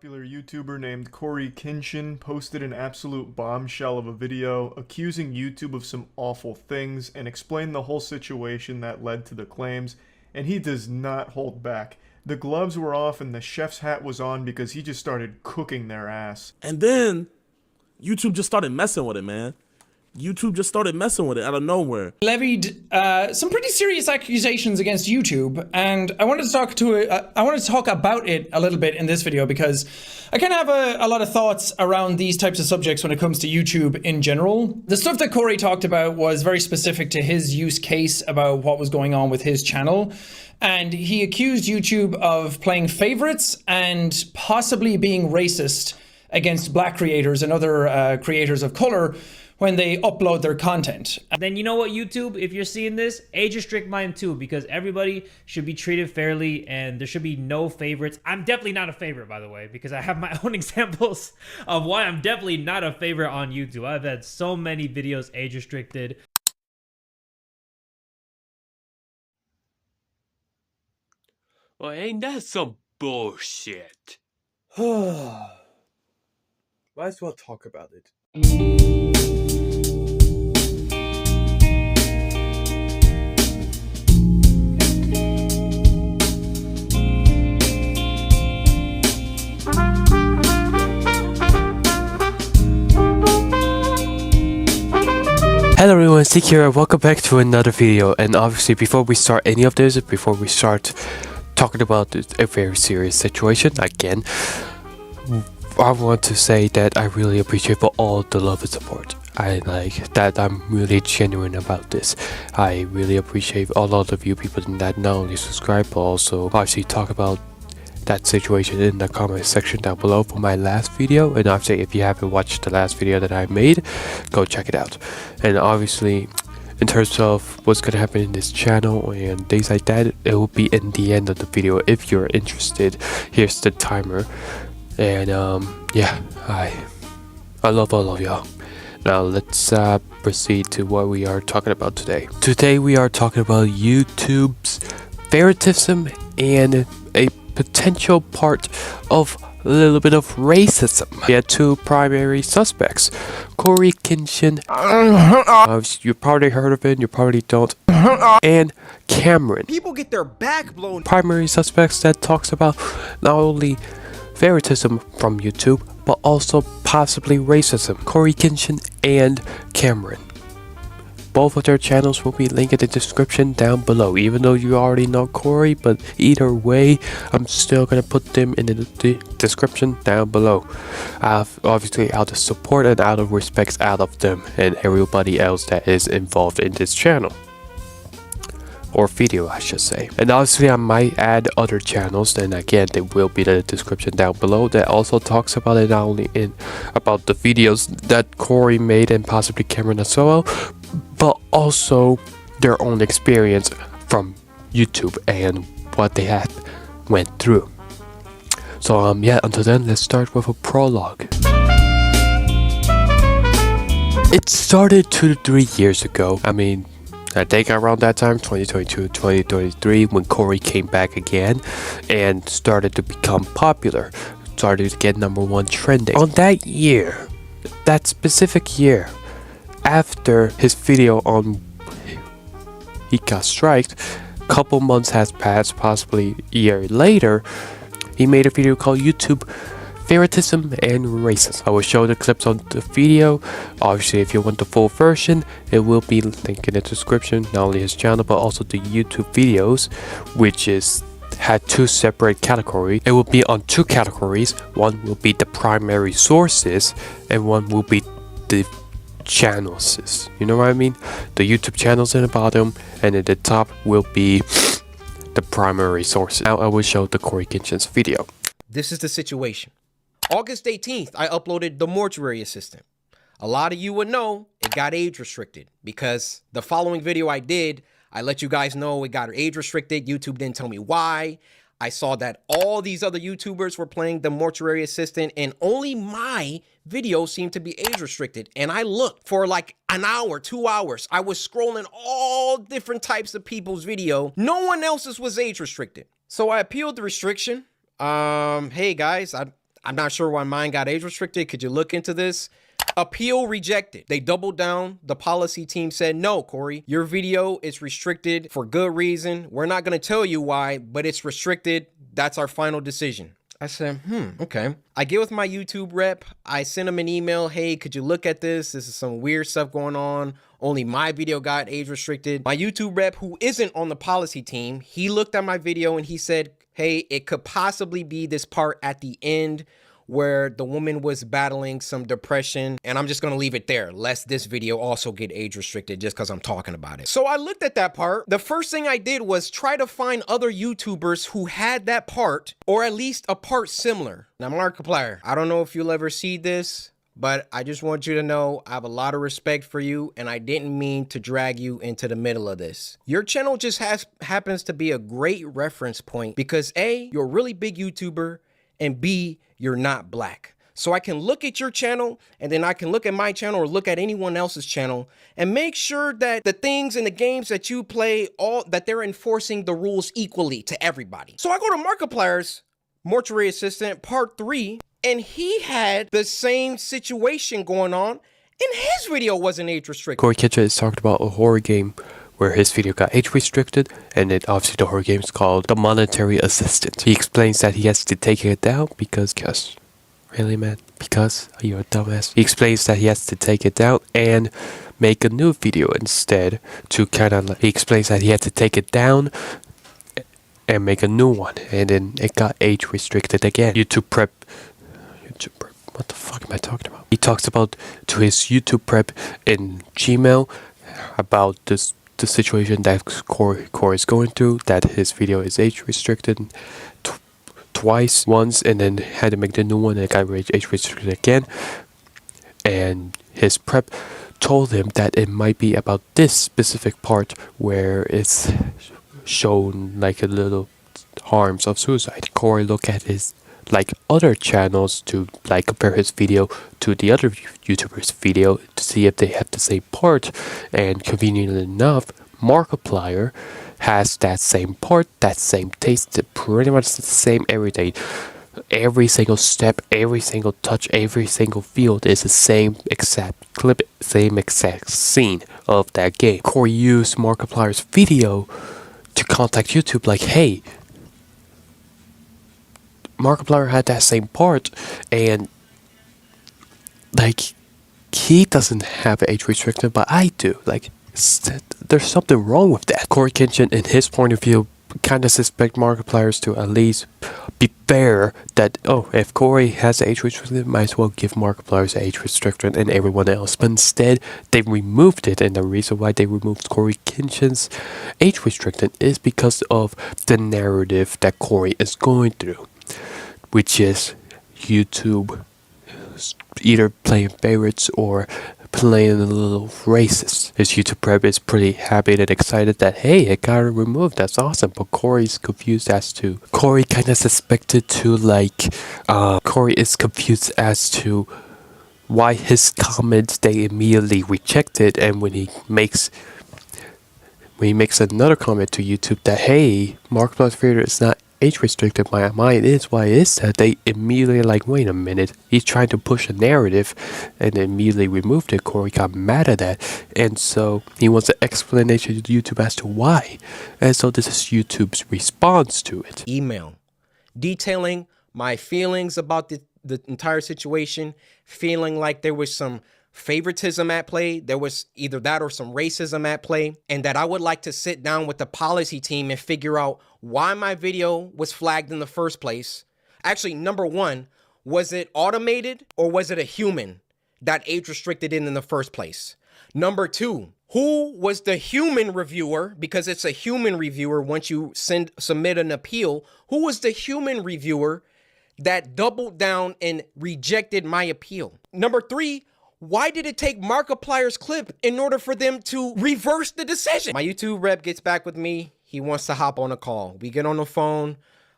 Popular YouTuber named Corey Kinshin posted an absolute bombshell of a video accusing YouTube of some awful things and explained the whole situation that led to the claims, and he does not hold back. The gloves were off and the chef's hat was on because he just started cooking their ass. And then YouTube just started messing with it, man. YouTube just started messing with it out of nowhere. Levied some pretty serious accusations against YouTube, and I wanted to talk about it a little bit in this video because I kind of have a lot of thoughts around these types of subjects when it comes to YouTube in general. The stuff that Corey talked about was very specific to his use case about what was going on with his channel, and he accused YouTube of playing favorites and possibly being racist against black creators and other creators of color when they upload their content. Then you know what, YouTube, if you're seeing this, age restrict mine too, because everybody should be treated fairly and there should be no favorites. I'm definitely not a favorite, by the way, because I have my own examples of why I'm definitely not a favorite on YouTube. I've had so many videos age restricted. Well, ain't that some bullshit? Might as well talk about it. Hello everyone, Ezek here, and welcome back to another video. And obviously, before we start any of this, before we start talking about a very serious situation again, I want to say that I really appreciate for all the love and support. I like that. I'm really genuine about this. I really appreciate all of you people that not only subscribe but also obviously talk about that situation in the comment section down below for my last video. And obviously, if you haven't watched the last video that I made, go check it out. And obviously, in terms of what's gonna happen in this channel and things like that, it will be in the end of the video if you're interested. Here's the timer. And yeah, I love all of y'all. Now let's proceed to what we are talking about today. Today we are talking about YouTube's favoritism and a potential part of a little bit of racism. We had two primary suspects, Corey Kinshin, you probably heard of it, you probably don't, and Cameron. People get their back blown. Primary suspects that talks about not only favoritism from YouTube, but also possibly racism. Corey Kinshin and Cameron. Both of their channels will be linked in the description down below, even though you already know Corey, but either way, I'm still gonna put them in the description down below. Obviously out of support and out of respect out of them and everybody else that is involved in this channel. Or video, I should say. And obviously I might add other channels, and again they will be in the description down below, that also talks about it, not only about the videos that Corey made and possibly Cameron as well, but also their own experience from YouTube and what they had went through. So yeah, until then, let's start with a prologue. It started 2 to 3 years ago. I think around that time, 2022, 2023, when Corey came back again and started to become popular, started to get #1 trending. On that year, that specific year, after his video on he got striked, couple months has passed, possibly a year later, he made a video called YouTube Favoritism and Racism. I will show the clips on the video. Obviously, if you want the full version, it will be linked in the description, not only his channel but also the YouTube videos, which had two separate categories. It will be on two categories. One will be the primary sources and one will be the channels. You know what I mean? The YouTube channels in the bottom, and at the top will be the primary sources. Now I will show the Corey Kinshin's video. This is the situation. August 18th, I uploaded The Mortuary Assistant. A lot of you would know it got age restricted because the following video I did, I let you guys know it got age restricted. YouTube didn't tell me why. I saw that all these other YouTubers were playing The Mortuary Assistant and only my video seemed to be age restricted. And I looked for like an hour, 2 hours. I was scrolling all different types of people's video. No one else's was age restricted. So I appealed the restriction. Hey guys, I'm not sure why mine got age restricted. Could you look into this? Appeal rejected. They doubled down. The policy team said, no, Corey, your video is restricted for good reason. We're not going to tell you why, but it's restricted. That's our final decision. I said, okay. I get with my YouTube rep. I send him an email. Hey, could you look at this? This is some weird stuff going on. Only my video got age restricted. My YouTube rep, who isn't on the policy team, he looked at my video and he said, hey, it could possibly be this part at the end where the woman was battling some depression, and I'm just gonna leave it there, lest this video also get age restricted just because I'm talking about it. So I looked at that part. The first thing I did was try to find other YouTubers who had that part, or at least a part similar. Now, Markiplier, I don't know if you'll ever see this, but I just want you to know I have a lot of respect for you, and I didn't mean to drag you into the middle of this. Your channel just happens to be a great reference point because A, you're a really big YouTuber, and B, you're not black. So I can look at your channel and then I can look at my channel or look at anyone else's channel and make sure that the things in the games that you play, that they're enforcing the rules equally to everybody. So I go to Markiplier's Mortuary Assistant Part 3, and he had the same situation going on, and his video wasn't age restricted. Corey Kenshin is talking about a horror game where his video got age restricted, and then obviously the horror game is called The Monetary Assistant. He explains that he has to take it down because really, man? Because you're a dumbass. He explains that he has to take it down and make a new video instead to he explains that he had to take it down and make a new one, and then it got age restricted again. YouTube prep, what the fuck am I talking about? He talks about to his YouTube prep in Gmail about the situation that Corey is going through, that his video is age restricted twice, once, and then had to make the new one and it got age restricted again. And his prep told him that it might be about this specific part where it's shown like a little harms of suicide. Corey looked at his other channels to compare his video to the other YouTubers' video to see if they have the same part, and conveniently enough, Markiplier has that same part, that same taste, pretty much the same everything. Every single step, every single touch, every single field is the same exact clip, same exact scene of that game. Corey used Markiplier's video to contact YouTube like, hey, Markiplier had that same part, and he doesn't have age restriction, but I do. There's something wrong with that. Corey Kenshin, in his point of view, kind of suspect Markipliers to at least be fair that, oh, if Corey has age restriction, might as well give Markiplier's age restriction and everyone else. But instead, they removed it, and the reason why they removed Corey Kenshin's age restriction is because of the narrative that Corey is going through, which is YouTube either playing favorites or playing a little racist. His YouTube prep is pretty happy and excited that, hey, it got removed, that's awesome. But Corey's confused Corey kind of suspected to Corey is confused as to why his comments they immediately rejected, and when he makes another comment to YouTube that, hey, Markiplier's video is not age restricted, my mind is, why is that? They immediately wait a minute, he's trying to push a narrative, and immediately removed it. Corey got mad at that, and so he wants an explanation to YouTube as to why, and so this is YouTube's response to it. Email detailing my feelings about the entire situation, feeling like there was some favoritism at play, there was either that or some racism at play, and that I would like to sit down with the policy team and figure out why my video was flagged in the first place. Actually, number one, was it automated or was it a human that age restricted it in the first place? Number two, who was the human reviewer? Because it's a human reviewer once you submit an appeal. Who was the human reviewer that doubled down and rejected my appeal? Number three, why did it take Markiplier's clip in order for them to reverse the decision? My YouTube rep gets back with me. He wants to hop on a call. We get on the phone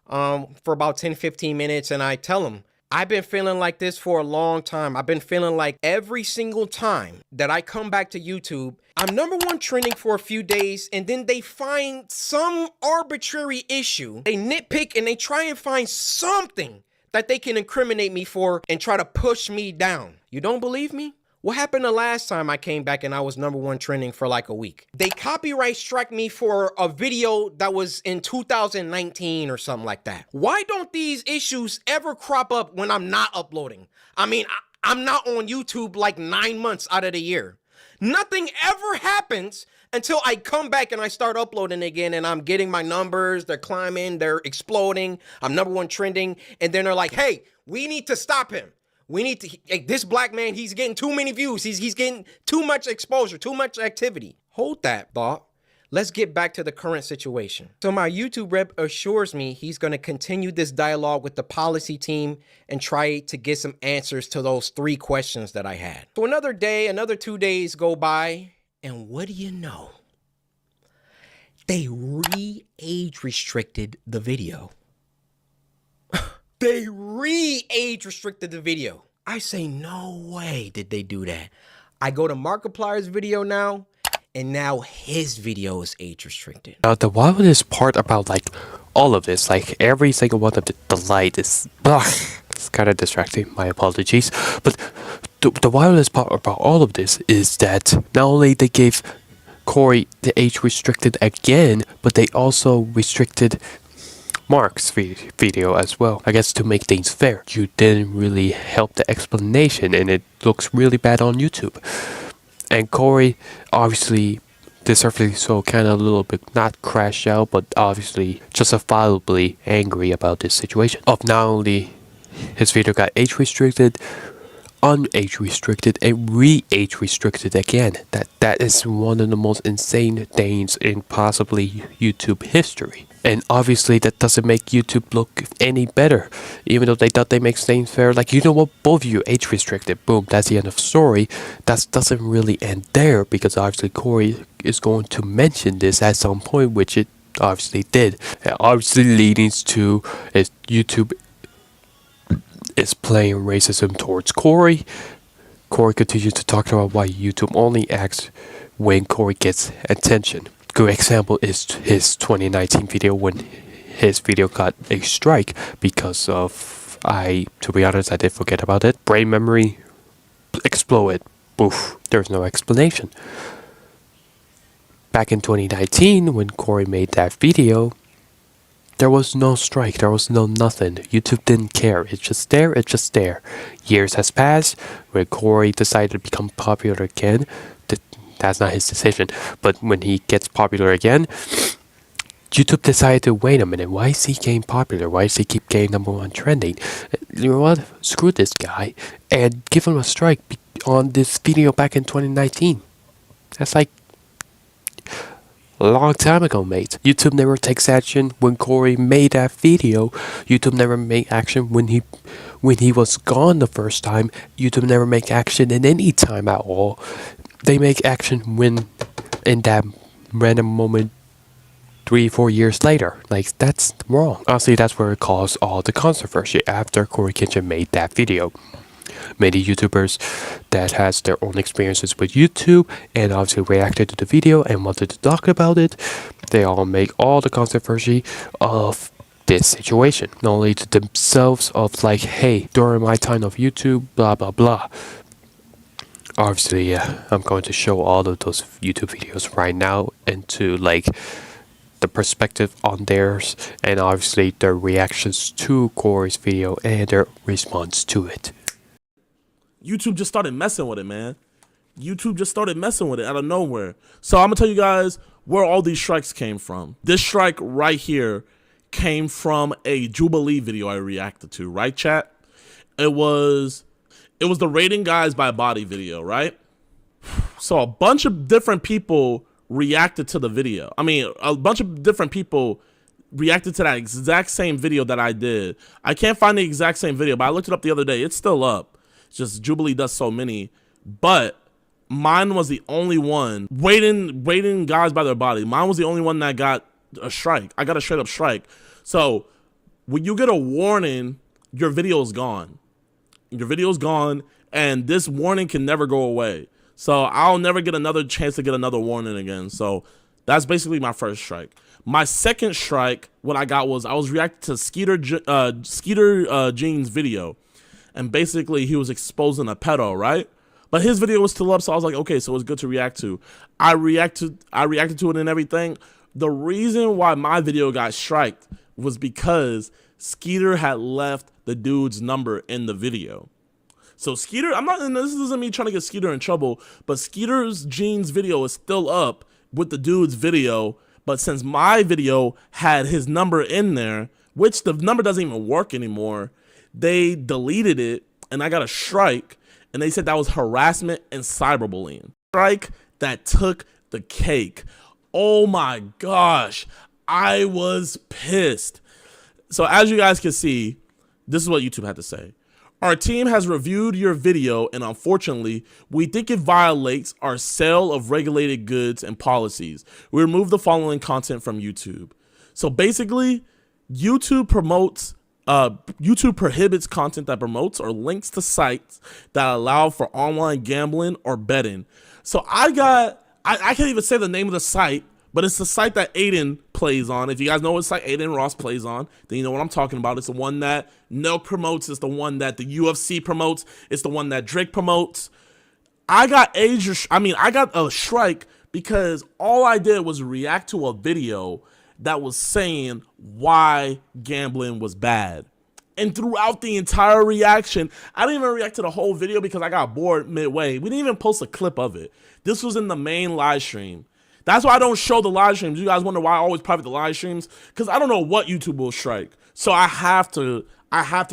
for about 10-15 minutes, and I tell him, I've been feeling like this for a long time. I've been feeling like every single time that I come back to YouTube, I'm #1 trending for a few days, and then they find some arbitrary issue. They nitpick and they try and find something that they can incriminate me for and try to push me down. You don't believe me? What happened the last time I came back and I was #1 trending for like a week? They copyright struck me for a video that was in 2019 or something like that. Why don't these issues ever crop up when I'm not uploading? I mean, I'm not on YouTube like 9 months out of the year. Nothing ever happens until I come back and I start uploading again and I'm getting my numbers, they're climbing, they're exploding, I'm #1 trending, and then they're like, hey, we need to stop him. We need to, this black man, he's getting too many views. He's getting too much exposure, too much activity. Hold that thought. Let's get back to the current situation. So my YouTube rep assures me he's going to continue this dialogue with the policy team and try to get some answers to those 3 questions that I had. So another day, another 2 days go by, and what do you know? They re-age restricted the video. They re-age restricted the video. I say, no way did they do that. I go to Markiplier's video now, and now his video is age restricted. Now the wildest part about like all of this, like every single one of the light is, it's kind of distracting. My apologies. But the wildest part about all of this is that not only they gave Corey the age restricted again, but they also restricted Mark's video as well. I guess to make things fair. You didn't really help the explanation and it looks really bad on YouTube. And Corey, obviously, deservedly so, kind of a little bit, not crashed out, but obviously justifiably angry about this situation. Of not only his video got age restricted, un-age restricted, and re-age restricted again. That is one of the most insane things in possibly YouTube history. And obviously that doesn't make YouTube look any better. Even though they thought they make things fair, like, you know what, both of you age restricted, boom, that's the end of the story. That doesn't really end there, because obviously Corey is going to mention this at some point, which it obviously did. And obviously leading to is YouTube is playing racism towards Corey. Corey continues to talk about why YouTube only acts when Corey gets attention. Good example is his 2019 video when his video got a strike because of, to be honest, I did forget about it. Brain memory exploded. Boof. There's no explanation. Back in 2019, when Corey made that video, there was no strike, there was no nothing. YouTube didn't care. It's just there, it's just there. Years has passed, when Corey decided to become popular again. That's not his decision. But when he gets popular again, YouTube decided to, wait a minute, why is he getting popular? Why does he keep getting #1 trending? You know what? Screw this guy and give him a strike on this video back in 2019. That's like a long time ago, mate. YouTube never takes action when Corey made that video. YouTube never made action when he was gone the first time. YouTube never make action in any time at all. They make action when in that random moment 3-4 years later. Like, that's wrong. Honestly, that's where it caused all the controversy after Corey Kenshin made that video. Many YouTubers that has their own experiences with YouTube and obviously reacted to the video and wanted to talk about it, they all make all the controversy of this situation. Not only to themselves of like, hey, during my time of YouTube, blah blah blah. Obviously, I'm going to show all of those YouTube videos right now into like the perspective on theirs and obviously their reactions to Corey's video and their response to it. YouTube just started messing with it, man. YouTube just started messing with it out of nowhere. So I'm gonna tell you guys where all these strikes came from. This strike right here came from a Jubilee video I reacted to, right, chat? It was the Rating Guys by Body video, right? So a bunch of different people reacted to the video. I mean, a bunch of different people reacted to that exact same video that I did. I can't find the exact same video, but I looked it up the other day. It's still up. It's just Jubilee does so many. But mine was the only one. Rating Guys by their body. Mine was the only one that got a strike. I got a straight up strike. So when you get a warning, your video is gone. Your video is gone, and this warning can never go away. So I'll never get another chance to get another warning again. So That's basically my first strike. My second strike, what I got was I was reacting to Skeeter Jean's video, and basically he was exposing a pedo, right? But his video was still up, so I was like, okay, so it's good to react to. I reacted to it and everything. The reason why my video got striked was because Skeeter had left the dude's number in the video. So Skeeter, this isn't me trying to get Skeeter in trouble, but Skeeter's Jean's video is still up with the dude's video. But since my video had his number in there, which the number doesn't even work anymore, they deleted it and I got a strike, and they said that was harassment and cyberbullying. Strike that took the cake. Oh my gosh, I was pissed. So as you guys can see, this is what YouTube had to say. Our team has reviewed your video, and unfortunately, we think it violates our sale of regulated goods and policies. We remove the following content from YouTube. So basically, YouTube prohibits content that promotes or links to sites that allow for online gambling or betting. So I can't even say the name of the site, but it's the site that Aiden plays on. If you guys know what site Aiden Ross plays on, then you know what I'm talking about. It's the one that Nelk promotes. It's the one that the UFC promotes. It's the one that Drake promotes. I got a strike because all I did was react to a video that was saying why gambling was bad. And throughout the entire reaction, I didn't even react to the whole video because I got bored midway. We didn't even post a clip of it. This was in the main live stream. That's why I don't show the live streams. You guys wonder why I always private the live streams? Because I don't know what YouTube will strike. So I have to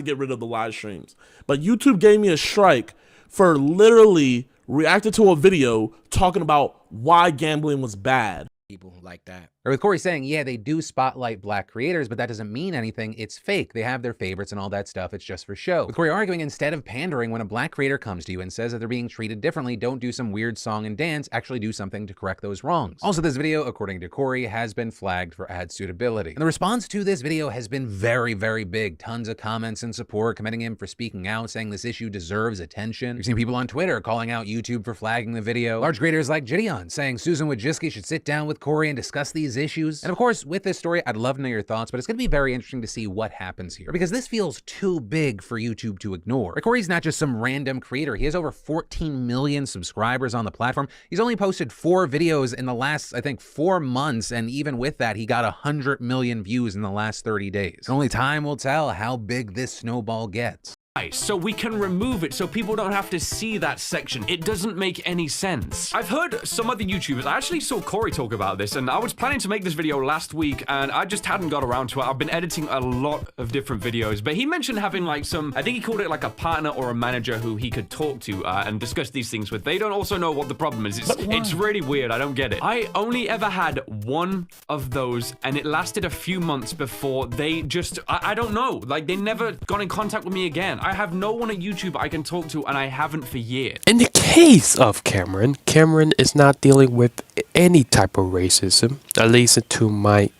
get rid of the live streams. But YouTube gave me a strike for literally reacting to a video talking about why gambling was bad. People like that. Or with Corey saying, yeah, they do spotlight black creators, but that doesn't mean anything. It's fake. They have their favorites and all that stuff. It's just for show. With Corey arguing, instead of pandering, when a black creator comes to you and says that they're being treated differently, don't do some weird song and dance, actually do something to correct those wrongs. Also, this video, according to Corey, has been flagged for ad suitability. And the response to this video has been very, very big. Tons of comments and support commending him for speaking out, saying this issue deserves attention. We've seen people on Twitter calling out YouTube for flagging the video. Large creators like Gideon saying Susan Wojcicki should sit down with Corey and discuss these issues. And of course, with this story, I'd love to know your thoughts, but it's going to be very interesting to see what happens here because this feels too big for YouTube to ignore. Corey's not just some random creator. He has over 14 million subscribers on the platform. He's only posted 4 videos in the last, I think, 4 months, and even with that, he got 100 million views in the last 30 days. Only time will tell how big this snowball gets. So we can remove it so people don't have to see that section. It doesn't make any sense. I've heard some other YouTubers, I actually saw Corey talk about this, and I was planning to make this video last week, and I just hadn't got around to it. I've been editing a lot of different videos, but he mentioned having like some, I think he called it like a partner or a manager who he could talk to and discuss these things with. They don't also know what the problem is. It's really weird. I don't get it. I only ever had one of those, and it lasted a few months before they just, I don't know, like they never got in contact with me again. I have no one at YouTube I can talk to, and I haven't for years. In the case of Cameron, Cameron is not dealing with any type of racism, at least to my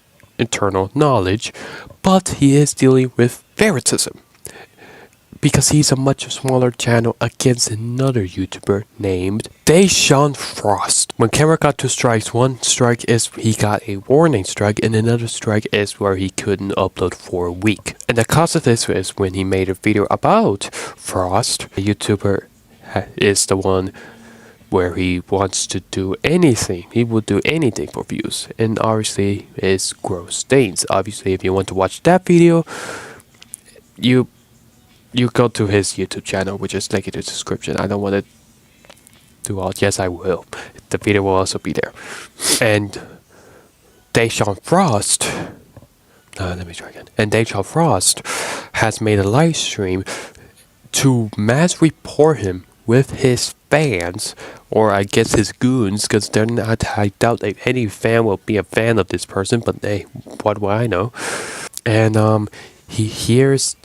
internal knowledge, but he is dealing with favoritism. Because he's a much smaller channel against another YouTuber named Deshaun Frost. When Cameron got 2 strikes, one strike is he got a warning strike, and another strike is where he couldn't upload for a week. And the cause of this is when he made a video about Frost. The YouTuber is the one where he wants to do anything. He will do anything for views. And obviously, it's gross stains. Obviously, if you want to watch that video, you go to his YouTube channel, which is linked in the description. I don't want to do all. Yes, I will. The video will also be there. And Deshaun Frost. Let me try again. And Deshaun Frost has made a live stream to mass report him with his fans, or I guess his goons, because they're not. I doubt that any fan will be a fan of this person. But hey, what do I know? And he hears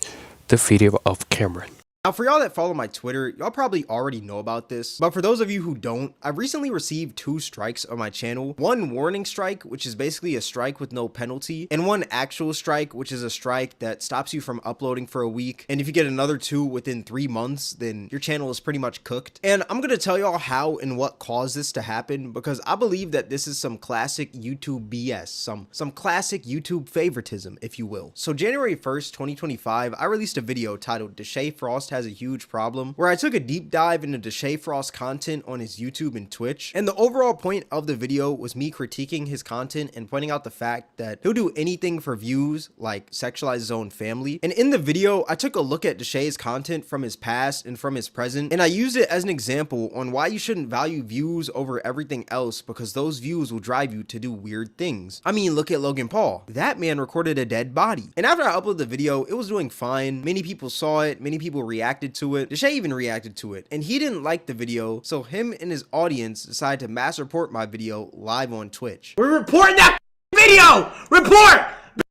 the video of Cameron. Now, for y'all that follow my Twitter, y'all probably already know about this, but for those of you who don't, I've recently received 2 strikes on my channel. One warning strike, which is basically a strike with no penalty, and one actual strike, which is a strike that stops you from uploading for a week. And if you get another 2 within 3 months, then your channel is pretty much cooked. And I'm gonna tell y'all how and what caused this to happen, because I believe that this is some classic YouTube BS, some classic YouTube favoritism, if you will. So January 1st, 2025, I released a video titled Deshae Frost Has a Huge Problem, where I took a deep dive into Deshae Frost content on his YouTube and Twitch. And the overall point of the video was me critiquing his content and pointing out the fact that he'll do anything for views, like sexualize his own family. And in the video, I took a look at Deshae's content from his past and from his present, and I used it as an example on why you shouldn't value views over everything else, because those views will drive you to do weird things. I mean, look at Logan Paul. That man recorded a dead body. And after I uploaded the video, it was doing fine. Many people saw it, many people reacted to it. Deshae even reacted to it, and he didn't like the video, so him and his audience decided to mass report my video live on Twitch. We're reporting that video! Report!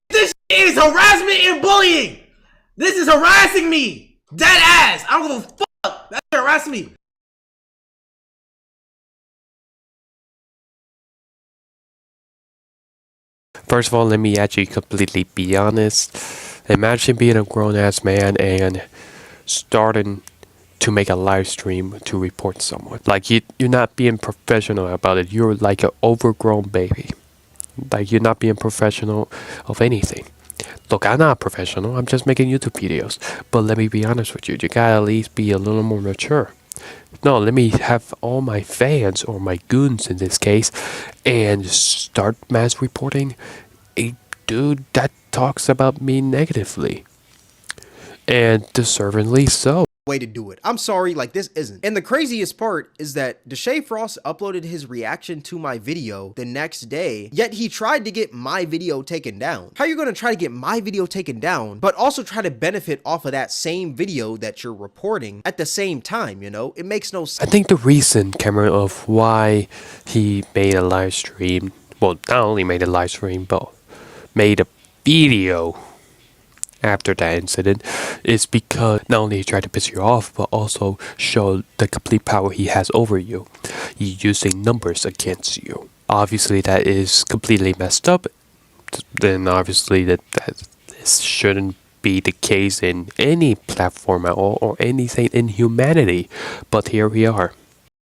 This is harassment and bullying! This is harassing me! Dead ass! I don't give a fuck! That's harassing me! First of all, let me actually completely be honest. Imagine being a grown-ass man and starting to make a live stream to report someone. Like, you're not being professional about it. You're like an overgrown baby. Like, you're not being professional of anything. Look, I'm not a professional. I'm just making YouTube videos. But let me be honest with you. You gotta at least be a little more mature. No, let me have all my fans, or my goons in this case, and start mass reporting a dude that talks about me negatively. And deservedly so. Way to do it. I'm sorry, like, this isn't. And the craziest part is that Deshae Frost uploaded his reaction to my video the next day, yet he tried to get my video taken down. How are you gonna try to get my video taken down, but also try to benefit off of that same video that you're reporting at the same time, you know? It makes no sense. I think the reason, Cameron, of why he made a live stream, well, not only made a live stream, but made a video after that incident, is because not only he tried to piss you off, but also show the complete power he has over you. He's using numbers against you. Obviously, that is completely messed up. Then obviously that this shouldn't be the case in any platform at all, or anything in humanity. But here we are.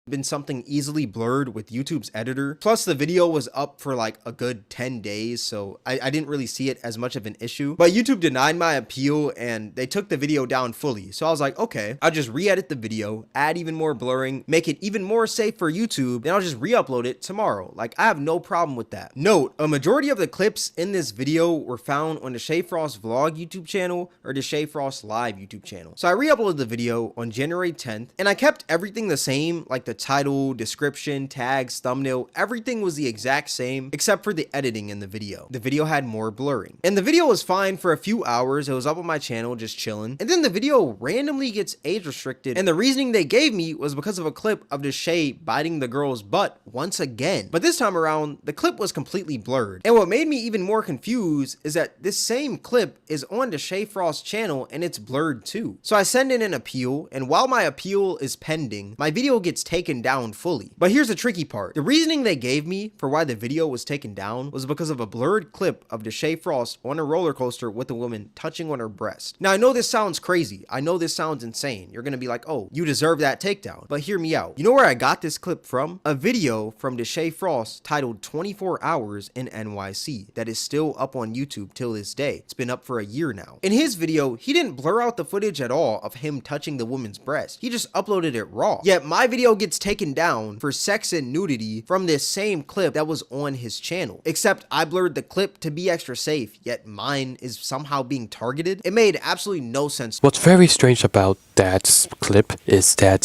Been something easily blurred with YouTube's editor. Plus, the video was up for like a good 10 days, so I didn't really see it as much of an issue. But YouTube denied my appeal and they took the video down fully. So I was like, okay, I'll just re-edit the video, add even more blurring, make it even more safe for YouTube, then I'll just re-upload it tomorrow. Like, I have no problem with that. Note, a majority of the clips in this video were found on the Deshae Frost Vlog YouTube channel or the Deshae Frost Live YouTube channel. So I re-uploaded the video on January 10th, and I kept everything the same, like the title, description, tags, thumbnail, everything was the exact same except for the editing in the video. The video had more blurring. And the video was fine for a few hours. It was up on my channel just chilling. And then the video randomly gets age restricted, and the reasoning they gave me was because of a clip of Deshae biting the girl's butt once again. But this time around, the clip was completely blurred. And what made me even more confused is that this same clip is on Deshae Frost's channel and it's blurred too. So I send in an appeal, and while my appeal is pending, my video gets taken down fully. But here's the tricky part. The reasoning they gave me for why the video was taken down was because of a blurred clip of Deshae Frost on a roller coaster with a woman touching on her breast. Now, I know this sounds crazy. I know this sounds insane. You're gonna be like, oh, you deserve that takedown. But hear me out. You know where I got this clip from? A video from Deshae Frost titled 24 Hours in NYC that is still up on YouTube till this day. It's been up for a year now. In his video, he didn't blur out the footage at all of him touching the woman's breast. He just uploaded it raw. Yet my video gets taken down for sex and nudity from this same clip that was on his channel. Except I blurred the clip to be extra safe, yet mine is somehow being targeted. It made absolutely no sense. What's very strange about that clip is that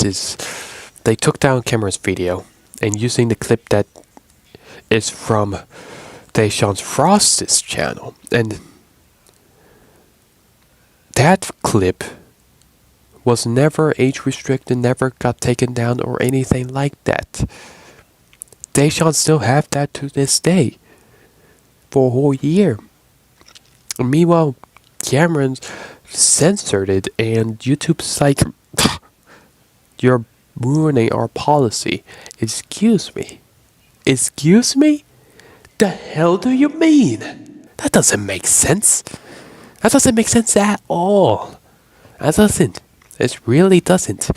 they took down Cameron's video and using the clip that is from Deshae Frost's channel. And that clip was never age restricted, never got taken down or anything like that. Deshae still have that to this day for a whole year. Meanwhile, Cameron's censored it, and YouTube's like, you're ruining our policy. Excuse me? Excuse me? The hell do you mean? That doesn't make sense. That doesn't make sense at all. That doesn't. It really doesn't.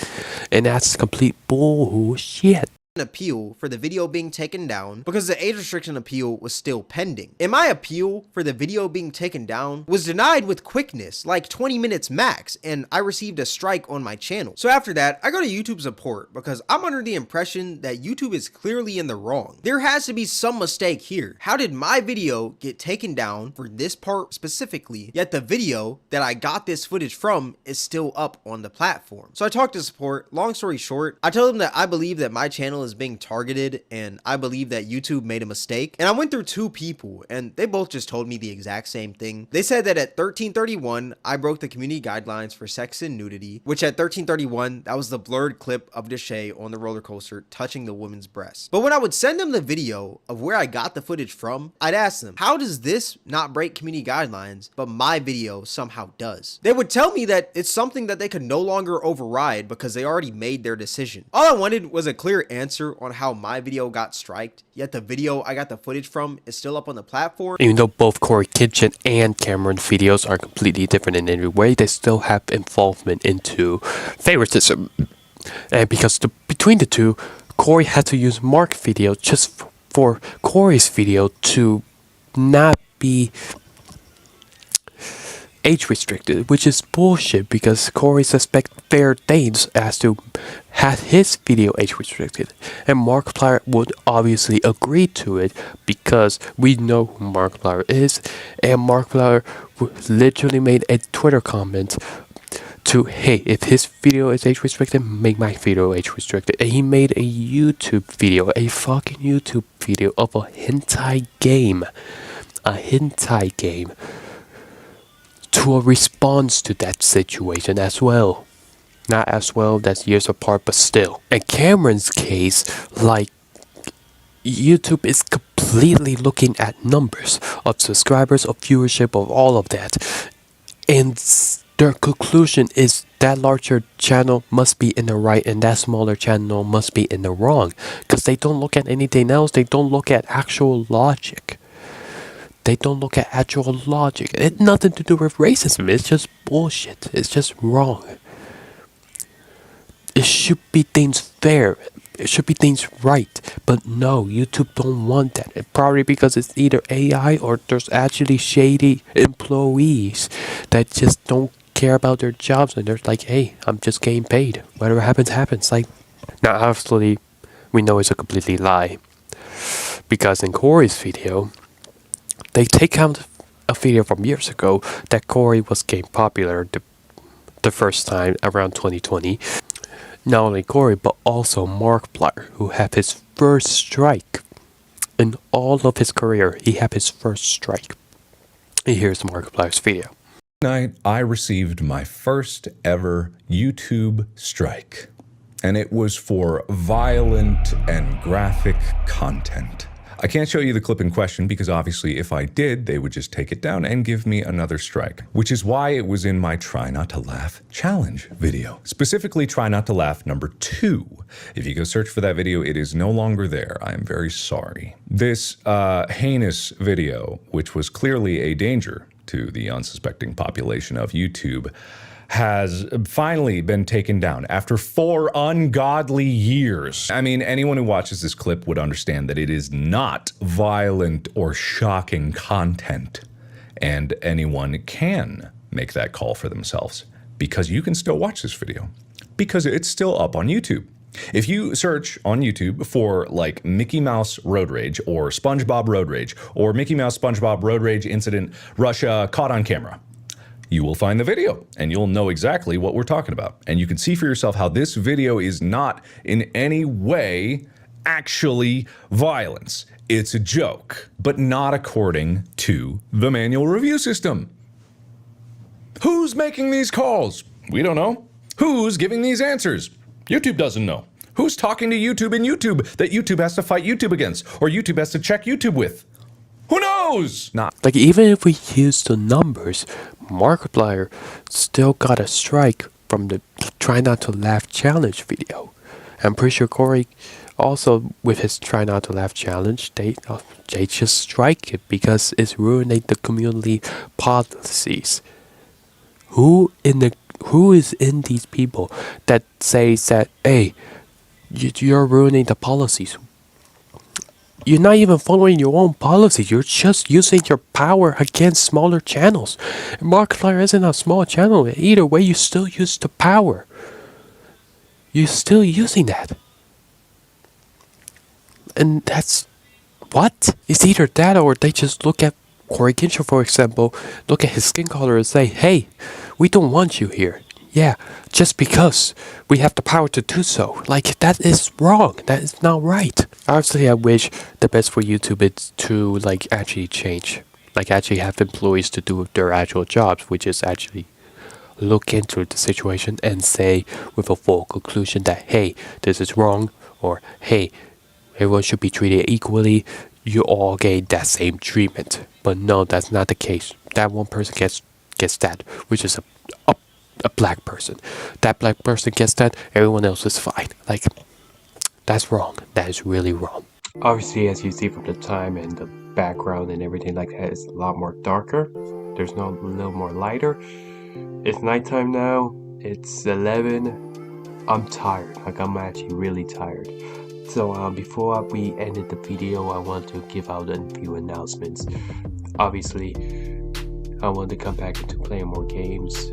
And that's complete bullshit. An appeal for the video being taken down because the age restriction appeal was still pending. And my appeal for the video being taken down was denied with quickness, like 20 minutes max, and I received a strike on my channel. So after that, I go to YouTube support because I'm under the impression that YouTube is clearly in the wrong. There has to be some mistake here. How did my video get taken down for this part specifically, yet the video that I got this footage from is still up on the platform? So I talked to support. Long story short, I told them that I believe that my channel is being targeted and I believe that YouTube made a mistake. And I went through two people and they both just told me the exact same thing. They said that at 1331, I broke the community guidelines for sex and nudity, which at 1331, that was the blurred clip of Deshay on the roller coaster touching the woman's breast. But when I would send them the video of where I got the footage from, I'd ask them, how does this not break community guidelines, but my video somehow does? They would tell me that it's something that they could no longer override because they already made their decision. All I wanted was a clear answer on how my video got striked, yet the video I got the footage from is still up on the platform. Even though both Corey Kitchen and Cameron's videos are completely different in every way, they still have involvement into favoritism. And because between the two, Corey had to use Mark's video just for Corey's video to not be age restricted, which is bullshit because Corey suspects fair things as to have his video age restricted, and Markiplier would obviously agree to it because we know who Markiplier is, and Markiplier literally made a Twitter comment to, hey, if his video is age restricted, make my video age restricted. And he made a YouTube video, a fucking YouTube video of a hentai game, to a response to that situation as well. Not as well, that's years apart, but still. In Cameron's case, like, YouTube is completely looking at numbers of subscribers, of viewership, of all of that. And their conclusion is that larger channel must be in the right and that smaller channel must be in the wrong. Because they don't look at anything else, they don't look at actual logic. They don't look at actual logic. It had nothing to do with racism. It's just bullshit. It's just wrong. It should be things fair. It should be things right. But no, YouTube don't want that. Probably because it's either AI or there's actually shady employees that just don't care about their jobs. And they're like, hey, I'm just getting paid. Whatever happens, happens. Like, now obviously, we know it's a completely lie. Because in Corey's video, they take out a video from years ago that Corey was getting popular the first time around 2020. Not only Corey, but also Markiplier, who had his first strike. In all of his career, he had his first strike. And here's Markiplier's video. Night, I received my first ever YouTube strike. And it was for violent and graphic content. I can't show you the clip in question because obviously if I did, they would just take it down and give me another strike, which is why it was in my Try Not to Laugh challenge video. Specifically, Try Not to Laugh number 2. If you go search for that video, it is no longer there. I am very sorry. This heinous video, which was clearly a danger to the unsuspecting population of YouTube, has finally been taken down after 4 ungodly years. I mean, anyone who watches this clip would understand that it is not violent or shocking content. And anyone can make that call for themselves because you can still watch this video because it's still up on YouTube. If you search on YouTube for like Mickey Mouse Road Rage or SpongeBob Road Rage or Mickey Mouse SpongeBob Road Rage incident Russia caught on camera, you will find the video and you'll know exactly what we're talking about. And you can see for yourself how this video is not in any way actually violence. It's a joke, but not according to the manual review system. Who's making these calls? We don't know. Who's giving these answers? YouTube doesn't know. Who's talking to YouTube in YouTube that YouTube has to fight YouTube against or YouTube has to check YouTube with? Who knows? Not like, even if we use the numbers, Markiplier still got a strike from the Try Not to Laugh challenge video. I'm pretty sure Corey also, with his Try Not to Laugh challenge, they just strike it because it's ruining the community policies. Who is in these people that says that, hey, you're ruining the policies? You're not even following your own policy. You're just using your power against smaller channels. And Markiplier isn't a small channel. Either way, you still use the power. You're still using that. And that's... what? It's either that or they just look at Corey Kenshin, for example, look at his skin color and say, hey, we don't want you here. Yeah, just because we have the power to do so. Like, that is wrong. That is not right. Obviously, I wish the best for YouTube is to, like, actually change. Like, actually have employees to do their actual jobs, which is actually look into the situation and say with a full conclusion that, hey, this is wrong, or, hey, everyone should be treated equally. You all get that same treatment. But no, that's not the case. That one person gets that, which is a black person. That black person gets that, everyone else is fine. Like, that's wrong. That is really wrong. Obviously, as you see from the time and the background and everything like that, it's a lot more darker. There's a little more lighter. It's nighttime now. It's 11. I'm tired. Like, I'm actually really tired. So before we ended the video, I want to give out a few announcements. Obviously, I want to come back into playing more games.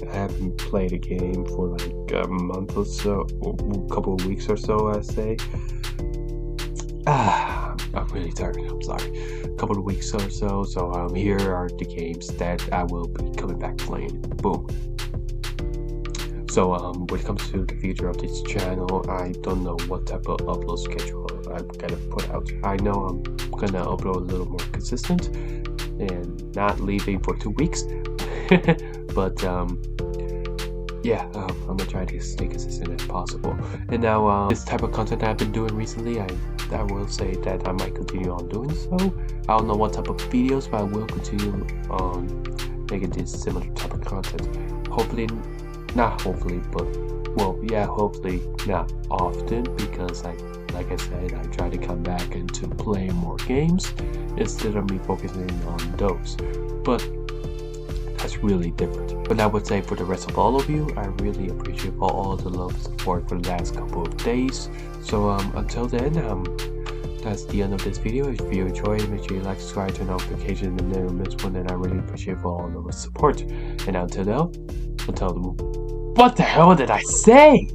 I haven't played a game for like a month or so, a couple of weeks or so, I say. I'm really tired. I'm sorry. A couple of weeks or so. So here are the games that I will be coming back playing. Boom. So when it comes to the future of this channel, I don't know what type of upload schedule I'm gonna put out. I know I'm gonna upload a little more consistent and not leaving for 2 weeks. But yeah, I'm gonna try to stay consistent as possible. And now this type of content I've been doing recently, I will say that I might continue on doing so. I don't know what type of videos, but I will continue on making this similar type of content. Hopefully, not hopefully, but well, yeah, hopefully not often, because like I said, I try to come back into playing more games instead of me focusing on those. But that's really different. But I would say for the rest of all of you, I really appreciate all the love and support for the last couple of days. So until then, that's the end of this video. If you enjoyed it, make sure you like, subscribe, turn notifications, and never miss one. And I really appreciate for all the support. And until then, what the hell did I say?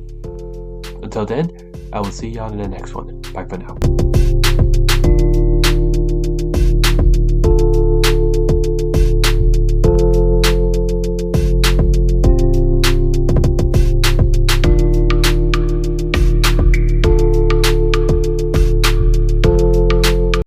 Until then, I will see y'all in the next one. Bye for now.